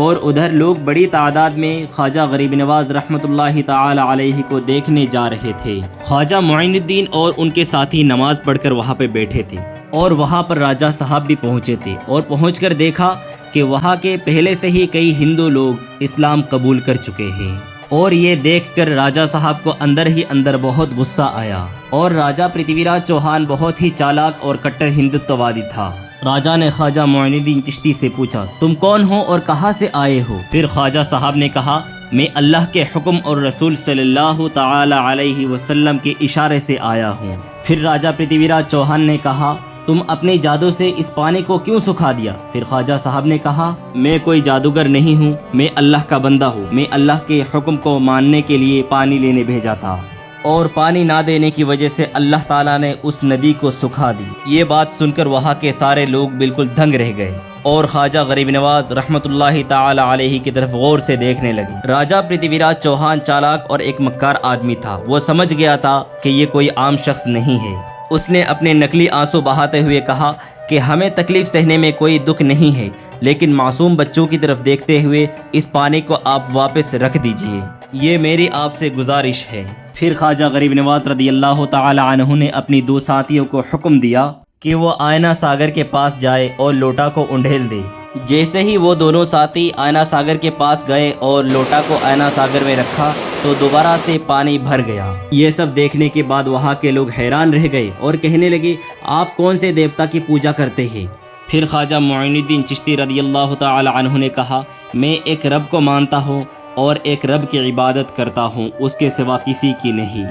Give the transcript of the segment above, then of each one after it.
اور ادھر لوگ بڑی تعداد میں خواجہ غریب نواز رحمۃ اللہ تعالی علیہ کو دیکھنے جا رہے تھے۔ خواجہ معین الدین اور ان کے ساتھی نماز پڑھ کر وہاں پہ بیٹھے تھے اور وہاں پر راجہ صاحب بھی پہنچے تھے، اور پہنچ کر دیکھا کہ وہاں کے پہلے سے ہی کئی ہندو لوگ اسلام قبول کر چکے ہیں، اور یہ دیکھ کر راجہ صاحب کو اندر ہی اندر بہت غصہ آیا، اور راجہ پرتھوی راج چوہان بہت ہی چالاک اور کٹر ہندوتوادی تھا۔ راجہ نے خواجہ معین الدین چشتی سے پوچھا، تم کون ہو اور کہاں سے آئے ہو؟ پھر خواجہ صاحب نے کہا، میں اللہ کے حکم اور رسول صلی اللہ تعالی علیہ وسلم کے اشارے سے آیا ہوں۔ پھر راجہ پرتھوی راج چوہان نے کہا، تم اپنے جادو سے اس پانی کو کیوں سکھا دیا؟ پھر خواجہ صاحب نے کہا، میں کوئی جادوگر نہیں ہوں، میں اللہ کا بندہ ہوں، میں اللہ کے حکم کو ماننے کے لیے پانی لینے بھیجا تھا، اور پانی نہ دینے کی وجہ سے اللہ تعالیٰ نے اس ندی کو سکھا دی۔ یہ بات سن کر وہاں کے سارے لوگ بالکل دنگ رہ گئے اور خواجہ غریب نواز رحمۃ اللہ تعالی علیہ کی طرف غور سے دیکھنے لگے۔ راجہ پرتھوی راج چوہان چالاک اور ایک مکار آدمی تھا، وہ سمجھ گیا تھا کہ یہ کوئی عام شخص نہیں ہے۔ اس نے اپنے نکلی آنسو بہاتے ہوئے کہا کہ ہمیں تکلیف سہنے میں کوئی دکھ نہیں ہے، لیکن معصوم بچوں کی طرف دیکھتے ہوئے اس پانی کو آپ واپس رکھ دیجئے، یہ میری آپ سے گزارش ہے۔ پھر خواجہ غریب نواز رضی اللہ تعالی عنہ نے اپنی دو ساتھیوں کو حکم دیا کہ وہ آئینہ ساگر کے پاس جائے اور لوٹا کو انڈھیل دے۔ جیسے ہی وہ دونوں ساتھی آئینہ ساگر کے پاس گئے اور لوٹا کو آئینہ ساگر میں رکھا تو دوبارہ سے پانی بھر گیا۔ یہ سب دیکھنے کے بعد وہاں کے لوگ حیران رہ گئے اور کہنے لگے، آپ کون سے دیوتا کی پوجا کرتے ہیں؟ پھر خواجہ معین الدین چشتی رضی اللہ تعالی عنہ نے کہا، میں ایک رب کو مانتا ہوں اور ایک رب کی عبادت کرتا ہوں، اس کے سوا کسی کی نہیں۔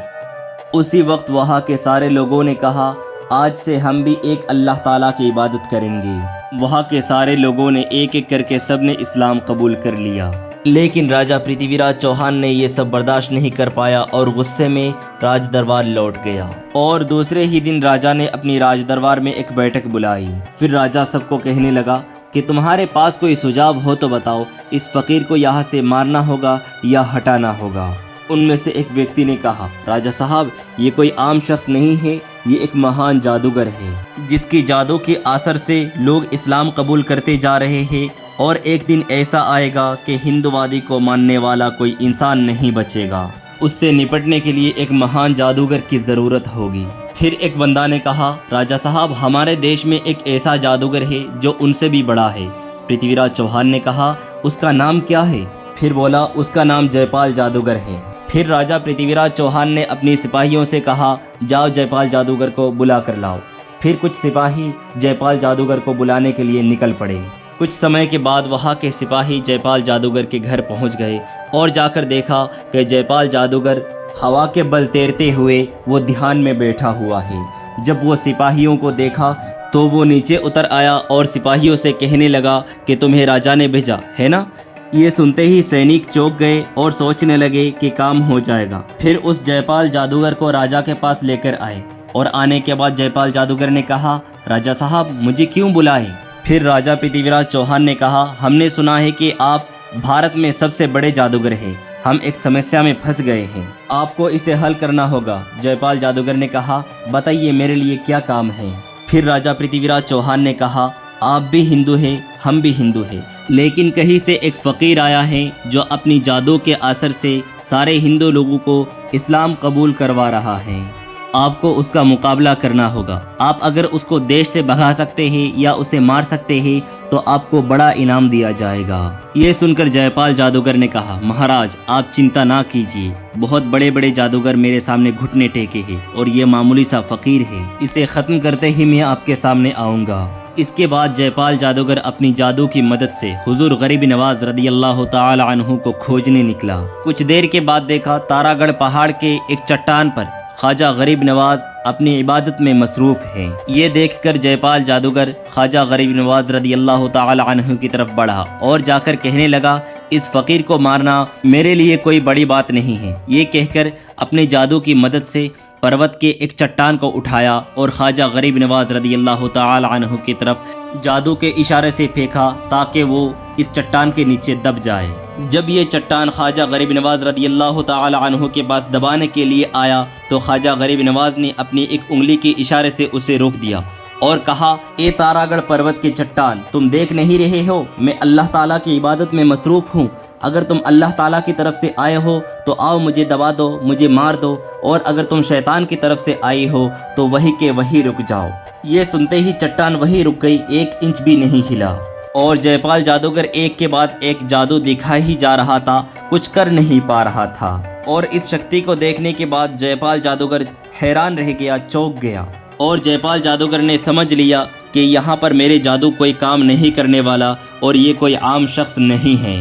اسی وقت وہاں کے سارے لوگوں نے کہا، آج سے ہم بھی ایک اللہ تعالیٰ کی عبادت کریں گے۔ وہاں کے سارے لوگوں نے ایک ایک کر کے سب نے اسلام قبول کر لیا، لیکن راجہ پرتھوی راج چوہان نے یہ سب برداشت نہیں کر پایا اور غصے میں راج دربار لوٹ گیا، اور دوسرے ہی دن راجہ نے اپنی راج دربار میں ایک بیٹھک بلائی۔ پھر راجہ سب کو کہنے لگا کہ تمہارے پاس کوئی سجھاؤ ہو تو بتاؤ، اس فقیر کو یہاں سے مارنا ہوگا یا ہٹانا ہوگا۔ ان میں سے ایک ویکتی نے کہا، راجہ صاحب، یہ کوئی عام شخص نہیں ہے، یہ ایک مہان جادوگر ہے، جس کی جادو کے اثر سے لوگ اسلام قبول کرتے جا رہے ہیں، اور ایک دن ایسا آئے گا کہ ہندووادی کو ماننے والا کوئی انسان نہیں بچے گا۔ اس سے نپٹنے کے لیے ایک مہان جادوگر کی ضرورت ہوگی۔ پھر ایک بندہ نے کہا، راجہ صاحب، ہمارے دیش میں ایک ایسا جادوگر ہے جو ان سے بھی بڑا ہے۔ پرتھوی راج چوہان نے کہا، اس کا نام کیا ہے؟ پھر بولا، اس کا نام جے پال جادوگر ہے۔ پھر راجہ پرتھوی راج چوہان نے اپنی سپاہیوں سے کہا، جاؤ جے پال جادوگر کو بلا کر لاؤ۔ پھر کچھ سپاہی جے پال جادوگر کو بلانے کے لیے نکل پڑے۔ کچھ سمے کے بعد وہاں کے سپاہی جے پال جادوگر کے گھر پہنچ گئے اور جا کر دیکھا کہ جے پال جادوگر ہوا کے بل تیرتے ہوئے وہ دھیان میں بیٹھا ہوا ہے۔ جب وہ سپاہیوں کو دیکھا تو وہ نیچے اتر آیا اور سپاہیوں سے کہنے لگا کہ تمہیں راجہ نے بھیجا ہے نا؟ یہ سنتے ہی سینک چونک گئے اور سوچنے لگے کہ کام ہو جائے گا۔ پھر اس جے پال جادوگر کو راجہ کے پاس لے کر آئے، اور آنے کے بعد جے پال جادوگر نے کہا، راجہ صاحب، مجھے کیوں بلائے؟ پھر راجہ پرتھوی راج چوہان نے کہا، ہم نے سنا ہے کہ آپ بھارت میں سب سے بڑے جادوگر ہیں، ہم ایک سمسیا میں پھنس گئے ہیں، آپ کو اسے حل کرنا ہوگا۔ جے پال جادوگر نے کہا، بتائیے میرے لیے کیا کام ہے؟ پھر راجہ پرتھوی راج چوہان نے کہا، آپ بھی ہندو ہیں، ہم بھی ہندو ہیں، لیکن کہیں سے ایک فقیر آیا ہے جو اپنی جادو کے اثر سے سارے ہندو لوگوں کو اسلام قبول کروا رہا ہے، آپ کو اس کا مقابلہ کرنا ہوگا۔ آپ اگر اس کو دیش سے بھگا سکتے ہیں یا اسے مار سکتے ہیں تو آپ کو بڑا انعام دیا جائے گا۔ یہ سن کر جے پال جادوگر نے کہا، مہاراج، آپ چنتا نہ کیجیے، بہت بڑے بڑے جادوگر میرے سامنے گھٹنے ٹیکے ہیں اور یہ معمولی سا فقیر ہے، اسے ختم کرتے ہی میں آپ کے سامنے آؤں گا۔ اس کے بعد جے پال جادوگر اپنی جادو کی مدد سے حضور غریب نواز رضی اللہ تعالی عنہ کو کھوجنے نکلا۔ کچھ دیر کے بعد دیکھا تارا گڑھ پہاڑ کے ایک چٹان پر خواجہ غریب نواز اپنی عبادت میں مصروف ہیں۔ یہ دیکھ کر جے پال جادوگر خواجہ غریب نواز رضی اللہ تعالی عنہ کی طرف بڑھا اور جا کر کہنے لگا، اس فقیر کو مارنا میرے لیے کوئی بڑی بات نہیں ہے۔ یہ کہہ کر اپنے جادو کی مدد سے پروت کے ایک چٹان کو اٹھایا اور خواجہ غریب نواز رضی اللہ تعالی عنہ کی طرف جادو کے اشارے سے پھینکا تاکہ وہ اس چٹان کے نیچے دب جائے۔ جب یہ چٹان خواجہ غریب نواز رضی اللہ تعالی عنہ کے پاس دبانے کے لیے آیا تو خواجہ غریب نواز نے اپنی ایک انگلی کے اشارے سے اسے روک دیا اور کہا اے تاراگڑھ پروت کے چٹان، تم دیکھ نہیں رہے ہو میں اللہ تعالیٰ کی عبادت میں مصروف ہوں؟ اگر تم اللہ تعالیٰ کی طرف سے آئے ہو تو آؤ مجھے دبا دو، مجھے مار دو، اور اگر تم شیطان کی طرف سے آئی ہو تو وہی کے وہی رک جاؤ۔ یہ سنتے ہی چٹان وہی رک گئی، 1 انچ بھی نہیں ہلا، اور جے پال جادوگر ایک کے بعد ایک جادو دکھا ہی جا رہا تھا، کچھ کر نہیں پا رہا تھا۔ اور اس شکتی کو دیکھنے کے بعد جے پال جادوگر حیران رہ گیا، چونک گیا، اور جے پال جادوگر نے سمجھ لیا کہ یہاں پر میرے جادو کوئی کام نہیں کرنے والا اور یہ کوئی عام شخص نہیں ہے۔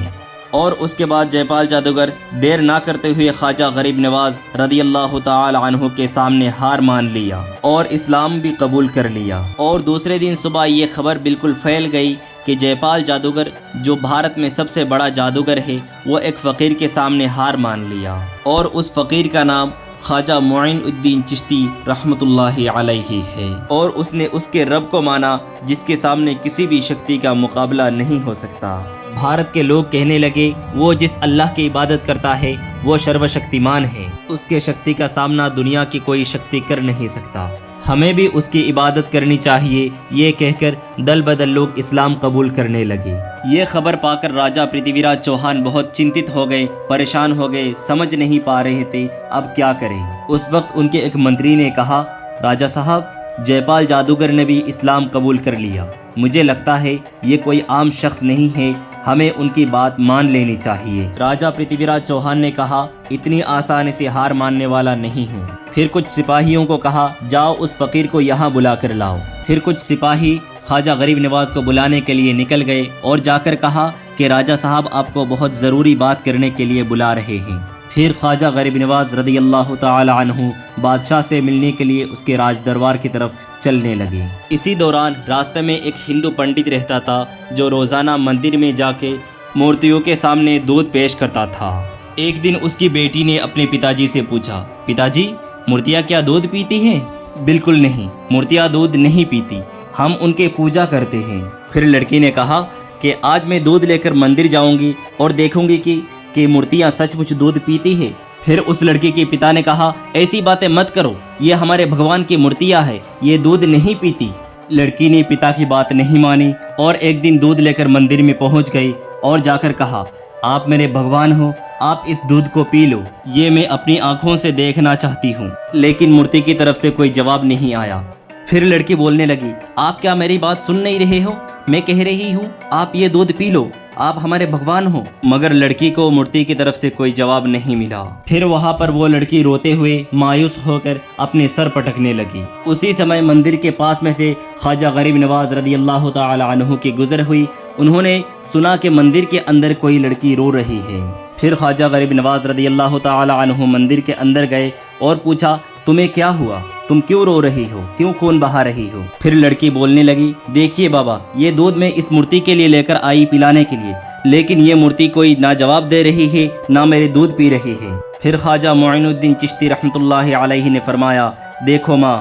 اور اس کے بعد جے پال جادوگر دیر نہ کرتے ہوئے خواجہ غریب نواز رضی اللہ تعالی عنہ کے سامنے ہار مان لیا اور اسلام بھی قبول کر لیا۔ اور دوسرے دن صبح یہ خبر بالکل پھیل گئی کہ جے پال جادوگر جو بھارت میں سب سے بڑا جادوگر ہے، وہ ایک فقیر کے سامنے ہار مان لیا، اور اس فقیر کا نام خواجہ معین الدین چشتی رحمۃ اللہ علیہ ہے، اور اس نے اس کے رب کو مانا جس کے سامنے کسی بھی شکتی کا مقابلہ نہیں ہو سکتا۔ بھارت کے لوگ کہنے لگے وہ جس اللہ کی عبادت کرتا ہے وہ سرو شکتیمان ہے، اس کے شکتی کا سامنا دنیا کی کوئی شکتی کر نہیں سکتا، ہمیں بھی اس کی عبادت کرنی چاہیے۔ یہ کہہ کر دل بدل لوگ اسلام قبول کرنے لگے۔ یہ خبر پا کر راجہ پرتھوی راج چوہان بہت چنتت ہو گئے، پریشان ہو گئے، سمجھ نہیں پا رہے تھے اب کیا کریں۔ اس وقت ان کے ایک منتری نے کہا، راجہ صاحب جے پال جادوگر نے بھی اسلام قبول کر لیا، مجھے لگتا ہے یہ کوئی عام شخص نہیں ہے، ہمیں ان کی بات مان لینی چاہیے۔ راجہ پرتھوی راج چوہان نے کہا، اتنی آسانی سے ہار ماننے والا نہیں ہوں۔ پھر کچھ سپاہیوں کو کہا، جاؤ اس فقیر کو یہاں بلا کر لاؤ۔ پھر کچھ سپاہی خواجہ غریب نواز کو بلانے کے لیے نکل گئے اور جا کر کہا کہ راجہ صاحب آپ کو بہت ضروری بات کرنے کے لیے بلا رہے ہیں۔ پھر خواجہ غریب نواز رضی اللہ تعالی عنہ بادشاہ سے ملنے کے لیے اس کے راج دربار کی طرف چلنے لگے۔ اسی دوران راستے میں ایک ہندو پنڈت رہتا تھا جو روزانہ مندر میں جا کے مورتیوں کے سامنے دودھ پیش کرتا تھا۔ ایک دن اس کی بیٹی نے اپنے پتا جی سے پوچھا، پتا جی مورتیاں کیا دودھ پیتی ہیں؟ بالکل نہیں، مورتیاں دودھ نہیں پیتی، ہم ان کے پوجا کرتے ہیں۔ پھر لڑکی نے کہا کہ آج میں دودھ لے کر مندر جاؤں گی اور دیکھوں گی کہ مورتیاں سچ مچ دودھ پیتی ہے۔ پھر اس لڑکی کے پتا نے کہا، ایسی باتیں مت کرو، یہ ہمارے بھگوان کی مورتیاں ہے، یہ دودھ نہیں پیتی۔ لڑکی نے پتا کی بات نہیں مانی اور ایک دن دودھ لے کر مندر میں پہنچ گئی اور جا کر کہا، آپ میرے بھگوان ہو، آپ اس دودھ کو پی لو، یہ میں اپنی آنکھوں سے دیکھنا چاہتی ہوں۔ لیکن مورتی کی طرف سے کوئی جواب نہیں آیا۔ پھر لڑکی بولنے لگی، آپ کیا میری بات سن نہیں رہے ہو؟ میں کہہ رہی ہوں آپ یہ دودھ پی لو، آپ ہمارے بھگوان ہو۔ مگر لڑکی کو مورتی کی طرف سے کوئی جواب نہیں ملا۔ پھر وہاں پر وہ لڑکی روتے ہوئے مایوس ہو کر اپنے سر پٹکنے لگی۔ اسی سمے مندر کے پاس میں سے خواجہ غریب نواز رضی اللہ تعالی عنہ کی گزر ہوئی۔ انہوں نے سنا کہ مندر کے اندر کوئی لڑکی رو رہی ہے۔ پھر خواجہ غریب نواز رضی اللہ تعالی عنہ مندر کے اندر گئے اور پوچھا، تمہیں کیا ہوا؟ تم کیوں رو رہی ہو؟ کیوں خون بہا رہی ہو؟ پھر لڑکی بولنے لگی، دیکھیے بابا، یہ دودھ میں اس مورتی کے لیے لے کر آئی پلانے کے لیے، لیکن یہ مورتی کوئی نہ جواب دے رہی ہے نہ میرے دودھ پی رہی ہے۔ پھر خواجہ معین الدین چشتی رحمۃ اللہ علیہ نے فرمایا، دیکھو ماں،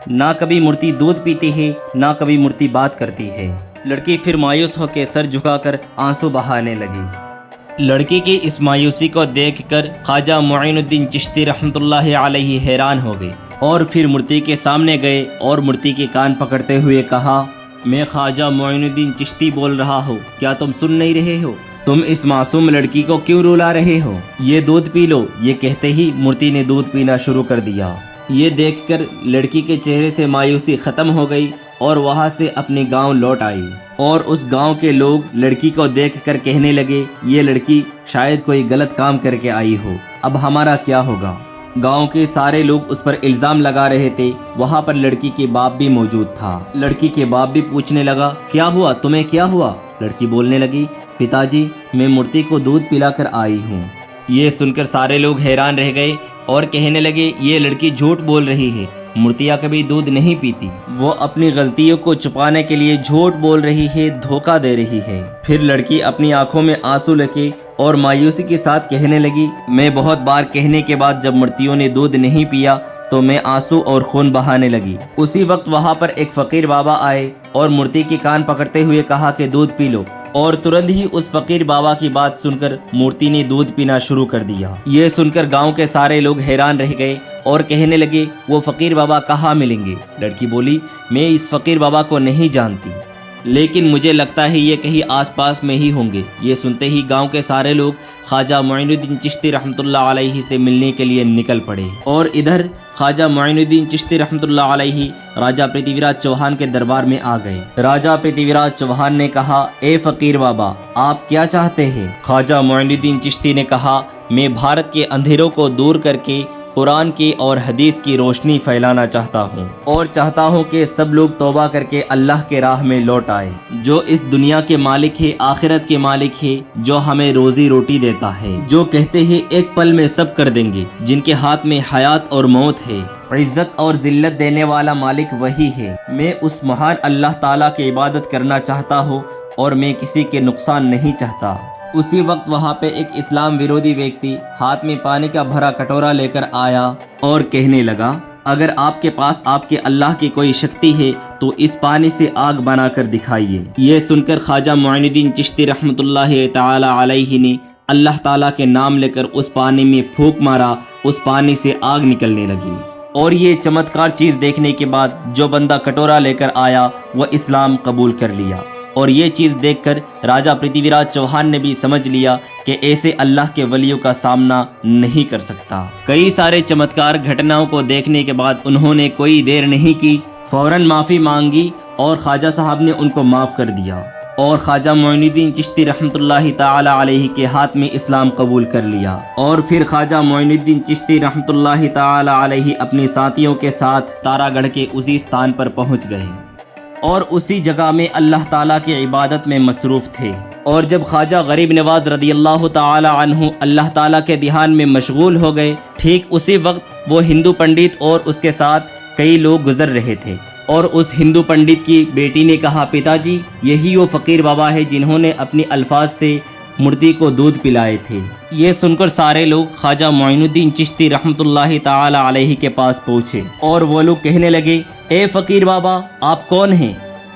نہ کبھی مورتی دودھ پیتی ہے نہ کبھی مورتی بات کرتی ہے۔ لڑکی پھر مایوس ہو کے سر جھکا کر آنسو بہانے لگی۔ لڑکی کی اس مایوسی کو دیکھ کر خواجہ معین الدین چشتی رحمۃ اللہ علیہ حیران ہو گئے اور پھر مورتی کے سامنے گئے اور مورتی کے کان پکڑتے ہوئے کہا، میں خواجہ معین الدین چشتی بول رہا ہوں، کیا تم سن نہیں رہے ہو؟ تم اس معصوم لڑکی کو کیوں رلا رہے ہو؟ یہ دودھ پی لو۔ یہ کہتے ہی مورتی نے دودھ پینا شروع کر دیا۔ یہ دیکھ کر لڑکی کے چہرے سے مایوسی ختم ہو گئی اور وہاں سے اپنے گاؤں لوٹ آئی، اور اس گاؤں کے لوگ لڑکی کو دیکھ کر کہنے لگے، یہ لڑکی شاید کوئی غلط کام کر کے آئی ہو، اب ہمارا کیا ہوگا؟ گاؤں کے سارے لوگ اس پر الزام لگا رہے تھے۔ وہاں پر لڑکی کے باپ بھی موجود تھا۔ لڑکی کے باپ بھی پوچھنے لگا، کیا ہوا؟ تمہیں کیا ہوا؟ لڑکی بولنے لگی، پتا جی میں مورتی کو دودھ پلا کر آئی ہوں۔ یہ سن کر سارے لوگ حیران رہ گئے اور کہنے لگے، یہ لڑکی جھوٹ بول رہی ہے، مورتیاں کبھی دودھ نہیں پیتی، وہ اپنی غلطیوں کو چھپانے کے لیے جھوٹ بول رہی ہے، دھوکہ دے رہی ہے۔ پھر لڑکی اپنی آنکھوں میں آنسو لے اور مایوسی کے ساتھ کہنے لگی، میں بہت بار کہنے کے بعد جب مورتیوں نے دودھ نہیں پیا تو میں آنسو اور خون بہانے لگی۔ اسی وقت وہاں پر ایک فقیر بابا آئے اور مورتی کے کان پکڑتے ہوئے کہا کہ دودھ پی لو، اور ترنت ہی اس فقیر بابا کی بات سن کر مورتی نے دودھ پینا شروع کر دیا۔ یہ سن کر گاؤں کے سارے لوگ حیران رہ گئے اور کہنے لگے وہ فقیر بابا کہاں ملیں گے؟ لڑکی بولی میں اس فقیر بابا کو نہیں جانتی، لیکن مجھے لگتا ہے یہ کہیں آس پاس میں ہی ہوں گے۔ یہ سنتے ہی گاؤں کے سارے لوگ خواجہ معین الدین چشتی رحمۃ اللہ علیہ سے ملنے کے لیے نکل پڑے، اور ادھر خواجہ معین الدین چشتی رحمۃ اللہ علیہ راجہ پرتھوی راج چوہان کے دربار میں آ گئے۔ راجہ پرتھوی راج چوہان نے کہا اے فقیر بابا آپ کیا چاہتے ہیں؟ خواجہ معین الدین چشتی نے کہا میں بھارت کے اندھیروں کو دور کر کے قرآن کی اور حدیث کی روشنی پھیلانا چاہتا ہوں، اور چاہتا ہوں کہ سب لوگ توبہ کر کے اللہ کے راہ میں لوٹ آئے، جو اس دنیا کے مالک ہے، آخرت کے مالک ہے، جو ہمیں روزی روٹی دیتا ہے، جو کہتے ہیں ایک پل میں سب کر دیں گے، جن کے ہاتھ میں حیات اور موت ہے، عزت اور ذلت دینے والا مالک وہی ہے۔ میں اس مہان اللہ تعالیٰ کی عبادت کرنا چاہتا ہوں اور میں کسی کے نقصان نہیں چاہتا۔ اسی وقت وہاں پہ ایک اسلام ویرودھی ویکتی ہاتھ میں پانی کا بھرا کٹورا لے کر آیا اور کہنے لگا اگر آپ کے پاس آپ کے اللہ کی کوئی شکتی ہے تو اس پانی سے آگ بنا کر دکھائیے۔ یہ سن کر خواجہ معین الدین چشتی رحمۃ اللہ تعالی علیہ نے اللہ تعالیٰ کے نام لے کر اس پانی میں پھونک مارا، اس پانی سے آگ نکلنے لگی، اور یہ چمتکار چیز دیکھنے کے بعد جو بندہ کٹورا لے کر آیا وہ اسلام قبول کر لیا، اور یہ چیز دیکھ کر راجہ پرتھوی راج چوہان نے بھی سمجھ لیا کہ ایسے اللہ کے ولیوں کا سامنا نہیں کر سکتا۔ کئی سارے چمتکار گھٹناؤں کو دیکھنے کے بعد انہوں نے کوئی دیر نہیں کی، فوراً معافی مانگی اور خواجہ صاحب نے ان کو معاف کر دیا، اور خواجہ معین الدین چشتی رحمۃ اللہ تعالی علیہ کے ہاتھ میں اسلام قبول کر لیا، اور پھر خواجہ معین الدین چشتی رحمۃ اللہ تعالی علیہ اپنے ساتھیوں کے ساتھ تارا گڑھ کے اسی استان پر پہنچ گئے اور اسی جگہ میں اللہ تعالیٰ کی عبادت میں مصروف تھے۔ اور جب خواجہ غریب نواز رضی اللہ تعالی عنہ اللہ تعالیٰ کے دھیان میں مشغول ہو گئے، ٹھیک اسی وقت وہ ہندو پنڈت اور اس کے ساتھ کئی لوگ گزر رہے تھے، اور اس ہندو پنڈت کی بیٹی نے کہا پتا جی یہی وہ فقیر بابا ہے جنہوں نے اپنی الفاظ سے مورتی کو دودھ پلائے تھے۔ یہ سن کر سارے لوگ خواجہ معین الدین چشتی رحمۃ اللہ تعالی علیہ کے پاس پہنچے، اور وہ لوگ کہنے لگے اے فقیر بابا آپ کون ہیں؟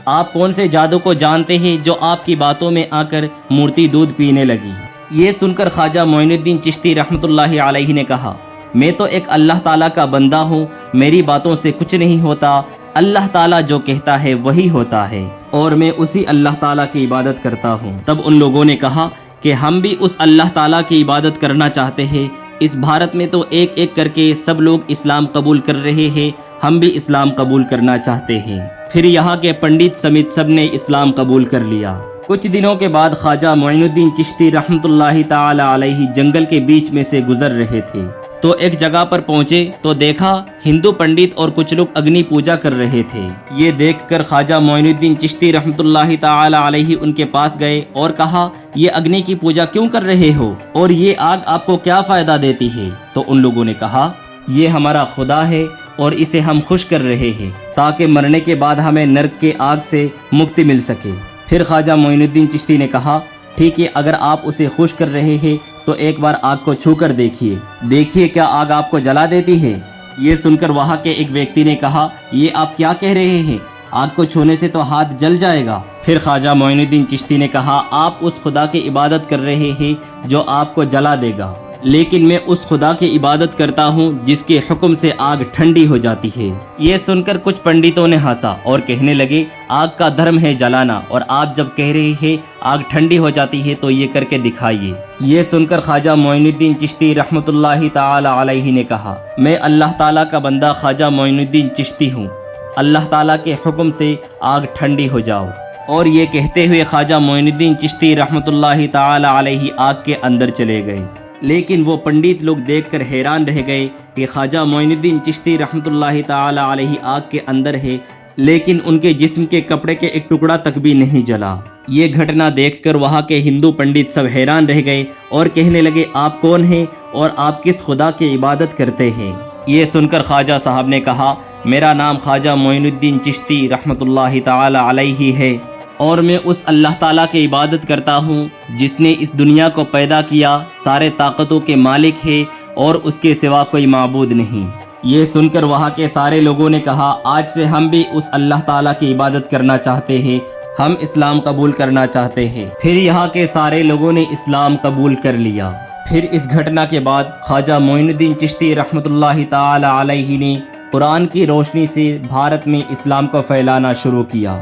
آپ کون سے جادو کو جانتے ہیں جو آپ کی باتوں میں آ کر مورتی دودھ پینے لگی؟ یہ سن کر خواجہ معین الدین چشتی رحمۃ اللہ علیہ نے کہا میں تو ایک اللہ تعالیٰ کا بندہ ہوں، میری باتوں سے کچھ نہیں ہوتا، اللہ تعالیٰ جو کہتا ہے وہی ہوتا ہے، اور میں اسی اللہ تعالیٰ کی عبادت کرتا ہوں۔ تب ان لوگوں نے کہا کہ ہم بھی اس اللہ تعالیٰ کی عبادت کرنا چاہتے ہیں، اس بھارت میں تو ایک ایک کر کے سب لوگ اسلام قبول کر رہے ہیں، ہم بھی اسلام قبول کرنا چاہتے ہیں۔ پھر یہاں کے پنڈت سمیت سب نے اسلام قبول کر لیا۔ کچھ دنوں کے بعد خواجہ معین الدین چشتی رحمۃ اللہ تعالی علیہ جنگل کے بیچ میں سے گزر رہے تھے، تو ایک جگہ پر پہنچے تو دیکھا ہندو پنڈت اور کچھ لوگ اگنی پوجا کر رہے تھے۔ یہ دیکھ کر خواجہ معین الدین چشتی رحمۃ اللہ تعالی علیہ ان کے پاس گئے اور کہا یہ اگنی کی پوجا کیوں کر رہے ہو اور یہ آگ آپ کو کیا فائدہ دیتی ہے؟ تو ان لوگوں نے کہا یہ ہمارا خدا ہے اور اسے ہم خوش کر رہے ہیں تاکہ مرنے کے بعد ہمیں نرک کے آگ سے مکتی مل سکے۔ پھر خواجہ معین الدین چشتی نے کہا ٹھیک ہے اگر آپ اسے خوش کر رہے ہیں تو ایک بار آگ کو چھو کر دیکھیے کیا آگ آپ کو جلا دیتی ہے۔ یہ سن کر وہاں کے ایک ویکتی نے کہا یہ آپ کیا کہہ رہے ہیں، آگ کو چھونے سے تو ہاتھ جل جائے گا۔ پھر خواجہ معین الدین چشتی نے کہا آپ اس خدا کی عبادت کر رہے ہیں جو آپ کو جلا دے گا، لیکن میں اس خدا کی عبادت کرتا ہوں جس کے حکم سے آگ ٹھنڈی ہو جاتی ہے۔ یہ سن کر کچھ پنڈتوں نے ہنسا اور کہنے لگے آگ کا دھرم ہے جلانا، اور آپ جب کہہ رہے ہیں آگ ٹھنڈی ہو جاتی ہے تو یہ کر کے دکھائیے۔ یہ سن کر خواجہ معین الدین چشتی رحمۃ اللہ تعالی علیہ نے کہا میں اللہ تعالیٰ کا بندہ خواجہ معین الدین چشتی ہوں، اللہ تعالیٰ کے حکم سے آگ ٹھنڈی ہو جاؤ۔ اور یہ کہتے ہوئے خواجہ معین الدین چشتی رحمۃ اللہ تعالی علیہ آگ کے اندر چلے گئے، لیکن وہ پنڈت لوگ دیکھ کر حیران رہ گئے کہ خواجہ معین الدین چشتی رحمۃ اللہ تعالی علیہ آگ کے اندر ہے، لیکن ان کے جسم کے کپڑے کے ایک ٹکڑا تک بھی نہیں جلا۔ یہ گھٹنا دیکھ کر وہاں کے ہندو پنڈت سب حیران رہ گئے اور کہنے لگے آپ کون ہیں اور آپ کس خدا کی عبادت کرتے ہیں؟ یہ سن کر خواجہ صاحب نے کہا میرا نام خواجہ معین الدین چشتی رحمۃ اللہ تعالی علیہ ہے، اور میں اس اللہ تعالیٰ کی عبادت کرتا ہوں جس نے اس دنیا کو پیدا کیا، سارے طاقتوں کے مالک ہے اور اس کے سوا کوئی معبود نہیں۔ یہ سن کر وہاں کے سارے لوگوں نے کہا آج سے ہم بھی اس اللہ تعالیٰ کی عبادت کرنا چاہتے ہیں، ہم اسلام قبول کرنا چاہتے ہیں۔ پھر یہاں کے سارے لوگوں نے اسلام قبول کر لیا۔ پھر اس گھٹنا کے بعد خواجہ معین الدین چشتی رحمۃ اللہ تعالی علیہ نے قرآن کی روشنی سے بھارت میں اسلام کو پھیلانا شروع کیا،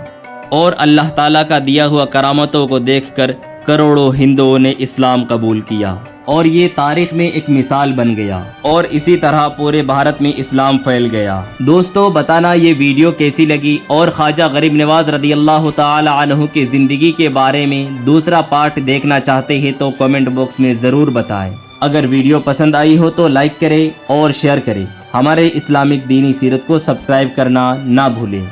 اور اللہ تعالیٰ کا دیا ہوا کرامتوں کو دیکھ کر کروڑوں ہندوؤں نے اسلام قبول کیا، اور یہ تاریخ میں ایک مثال بن گیا، اور اسی طرح پورے بھارت میں اسلام پھیل گیا۔ دوستو بتانا یہ ویڈیو کیسی لگی، اور خواجہ غریب نواز رضی اللہ تعالی عنہ کی زندگی کے بارے میں دوسرا پارٹ دیکھنا چاہتے ہیں تو کمنٹ باکس میں ضرور بتائیں۔ اگر ویڈیو پسند آئی ہو تو لائک کریں اور شیئر کریں۔ ہمارے اسلامک دینی سیرت کو سبسکرائب کرنا نہ بھولیں۔